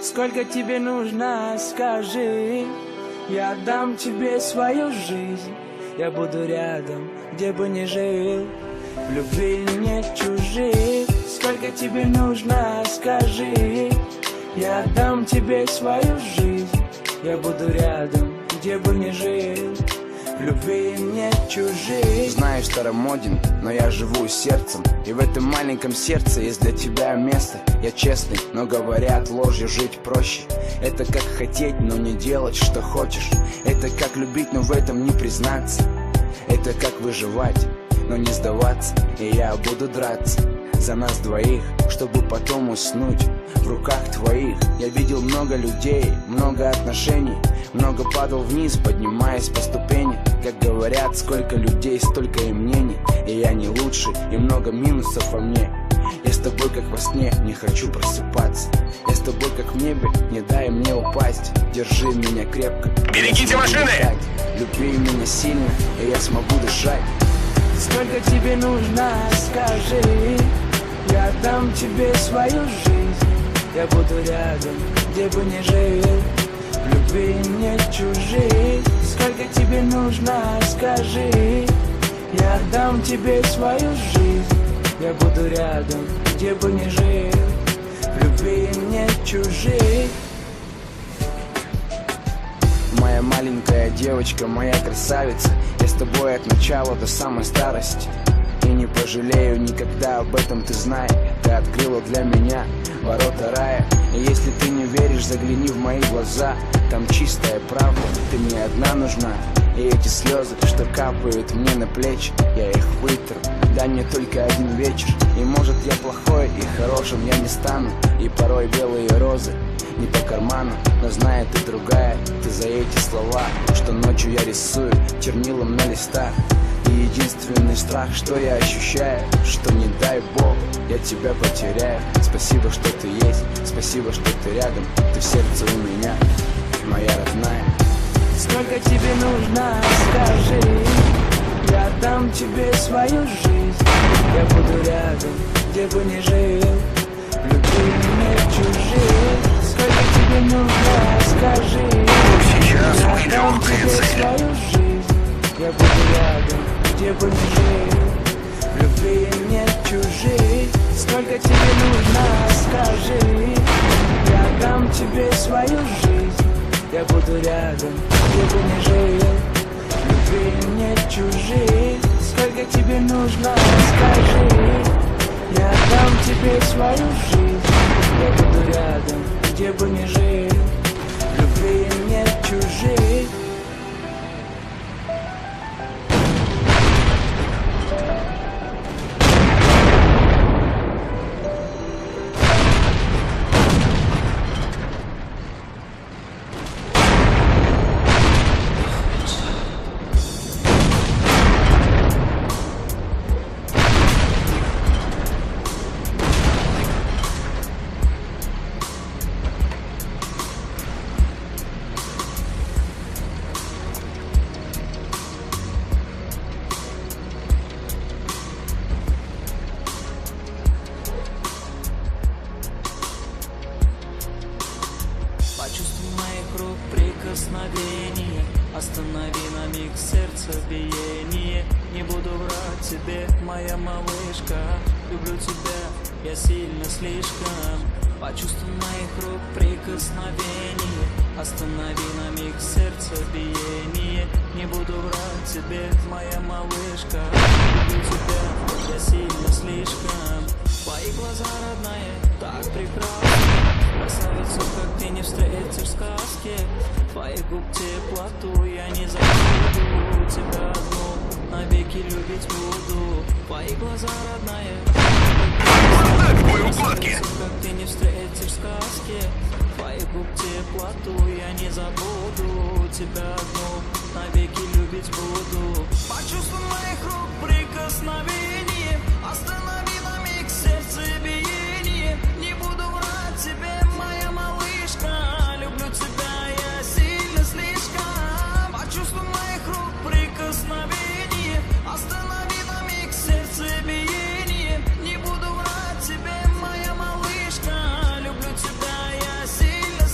Сколько тебе нужно, скажи. Я отдам тебе свою жизнь. Я буду рядом, где бы ни жил. В любви нет чужих. Сколько тебе нужно, скажи. Я отдам тебе свою жизнь. Я буду рядом, где бы ни жил. В любви нет чужих. Знаю, старомоден, но я живу сердцем. И в этом маленьком сердце есть для тебя место. Я честный, но говорят, ложью жить проще. Это как хотеть, но не делать, что хочешь. Это как любить, но в этом не признаться. Это как выживать, но не сдаваться. И я буду драться за нас двоих, чтобы потом уснуть в руках твоих. Я видел много людей, много отношений. Много падал вниз, поднимаясь по ступени. Как говорят, сколько людей, столько и мнений. И я не лучший, и много минусов во мне. Я с тобой как во сне, не хочу просыпаться. Я с тобой как в небе, не дай мне упасть. Держи меня крепко, берегите машины! Люби меня сильно, и я смогу дышать. Сколько тебе нужно, скажи. Я отдам тебе свою жизнь. Я буду рядом, где бы ни жил. В любви нет чужих. Сколько тебе нужно, скажи. Я отдам тебе свою жизнь. Я буду рядом, где бы ни жил. В любви нет чужих. Моя маленькая девочка, моя красавица. Я с тобой от начала до самой старости. И не пожалею никогда, об этом ты знай. Ты открыла для меня ворота рая. И если ты не веришь, загляни в мои глаза. Там чистая правда, ты мне одна нужна. И эти слезы, что капают мне на плечи, я их вытру. Дай мне только один вечер. И может я плохой, и хорошим я не стану. И порой белые розы не по карману. Но знаю, ты другая, ты за эти слова, что ночью я рисую чернилом на листах. И единственный страх, что я ощущаю, что не дай Бог, я тебя потеряю. Спасибо, что ты есть, спасибо, что ты рядом. Ты в сердце у меня, моя родная. Сколько тебе нужно, скажи. Я отдам тебе свою жизнь. Я буду рядом, где бы ни жил. В любви нет чужих. Сколько тебе нужно, скажи. Сейчас Я мы отдам легкая тебе цель. свою жизнь. Я буду рядом, где бы ни жил. В любви нет чужих. Сколько тебе нужно, скажи. Я отдам тебе свою жизнь. Я буду рядом, где бы ни жил. В любви нет чужих. Сколько тебе нужно, скажи. Я отдам тебе свою жизнь. Я буду рядом, где бы ни жил. В любви нет чужих. Почувствуй моих рук прикосновение. Останови на миг сердцебиение. Не буду врать тебе, моя малышка. Люблю тебя, я сильно слишком. Почувствуй моих рук прикосновение. Останови на миг сердцебиение. Не буду врать тебе, моя малышка. Люблю тебя, я сильно слишком. Твои глаза, родная, так прекрасны. Красавицу, как ты не встретишь в сказке. Твоих губ теплоту я не забуду. Тебя одну навеки любить буду. Твои глаза, родная, красавицу, как ты не встретишь в сказке. Твоих губ теплоту я не забуду. Тебя одну навеки любить буду. Почувствуй моих рук прикосновение. Останови на миг сердцебиение. Не буду врать тебе, моя малышка. Люблю тебя, я сильно слишком. Почувствуй моих рук прикосновение. Останови на миг сердцебиение. Не буду врать тебе, моя малышка. Люблю тебя, я сильно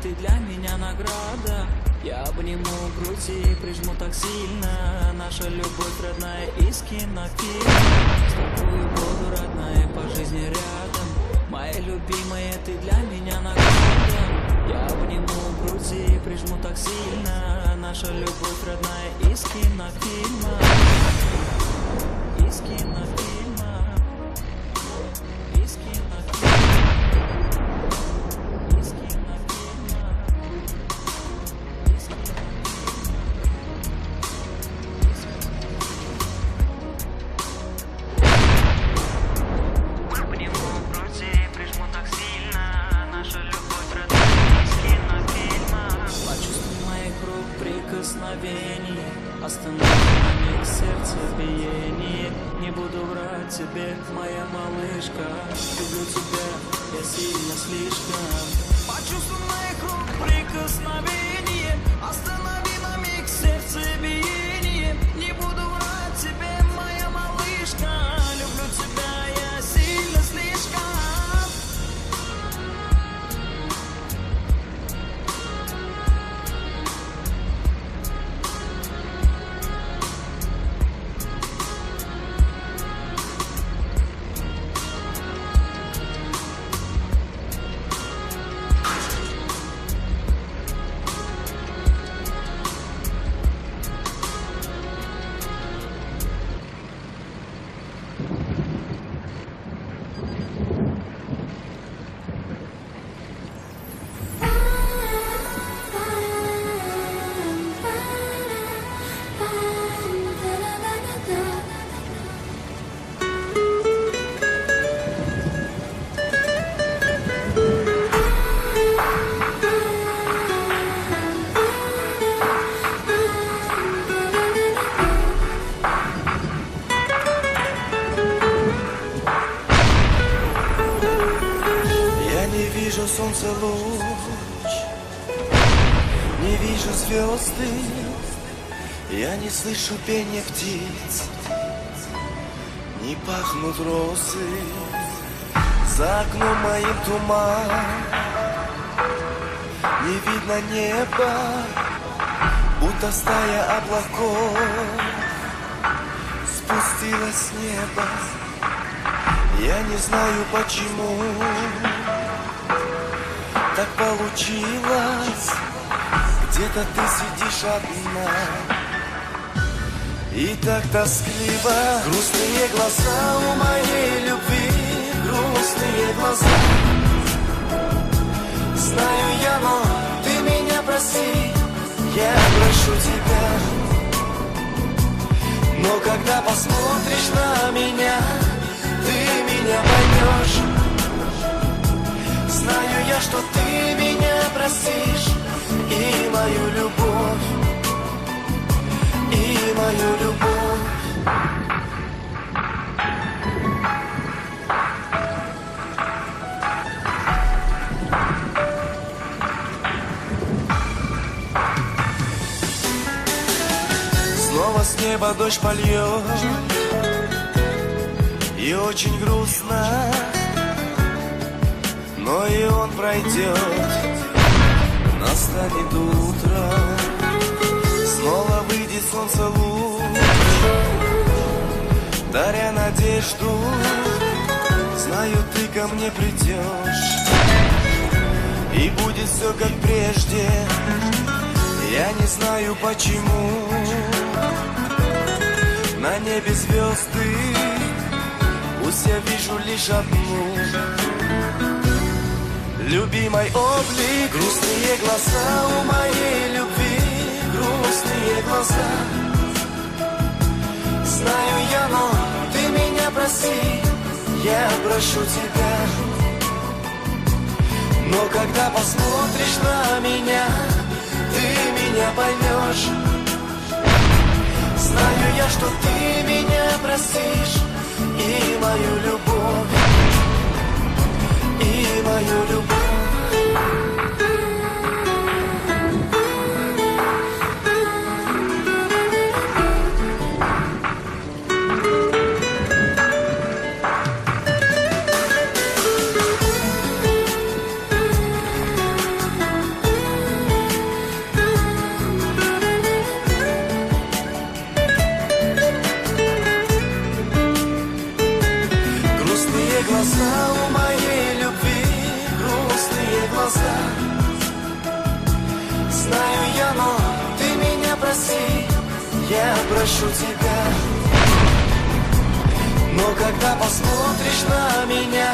ты для меня награда. Я обниму груди, прижму так сильно. Наша любовь родная из кинофильма. С тобой буду, родная, по жизни рядом. Моя любимая, ты для меня награда. Я обниму груди, прижму так сильно. Наша любовь родная из кинофильма. Из кинофильма. Из кинофильма. Из кинофильма. Из кинофильма. Обниму груди, прижму так сильно. Наша любовь родная из кинофильма. Почувствуй моих рук прикосновение. Останови на миг сердцебиение. Не буду врать тебе, моя малышка. Люблю тебя, я сильно слишком. Почувствуй моих рук прикосновение. Останови на миг сердцебиение. Не буду врать тебе, моя малышка. Люблю тебя, я сильно слишком. Солнце луч, не вижу звезды, я не слышу пения птиц, не пахнут розы, за окном моим туман, не видно неба, будто стая облаков спустилась с неба, я не знаю почему. Так получилось, где-то ты сидишь одна, и так тоскливо. Грустные глаза у моей любви, грустные глаза. Знаю я, но ты меня прости, я прошу тебя. Но когда посмотришь на меня, ты меня поймешь. Знаю я, что ты меня простишь, и мою любовь, и мою любовь. Снова с неба дождь польет, и очень грустно. Но и он пройдет, настанет утро, снова выйдет солнце луч, даря надежду. Знаю, ты ко мне придешь, и будет все как прежде. Я не знаю почему на небе звезды, пусть я вижу лишь одну. Любимый облик, грустные глаза у моей любви, грустные глаза. Знаю я, но ты меня прости, я прошу тебя. Но когда посмотришь на меня, ты меня поймешь. Знаю я, что ты меня простишь, и мою любовь, и мою любовь. глаза у моей любви, грустные глаза. Знаю я, но ты меня прости, я прошу тебя. Но когда посмотришь на меня,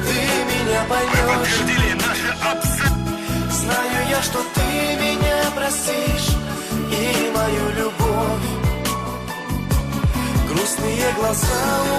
ты меня поймешь. Знаю я, что ты меня простишь и мою любовь. Грустные глаза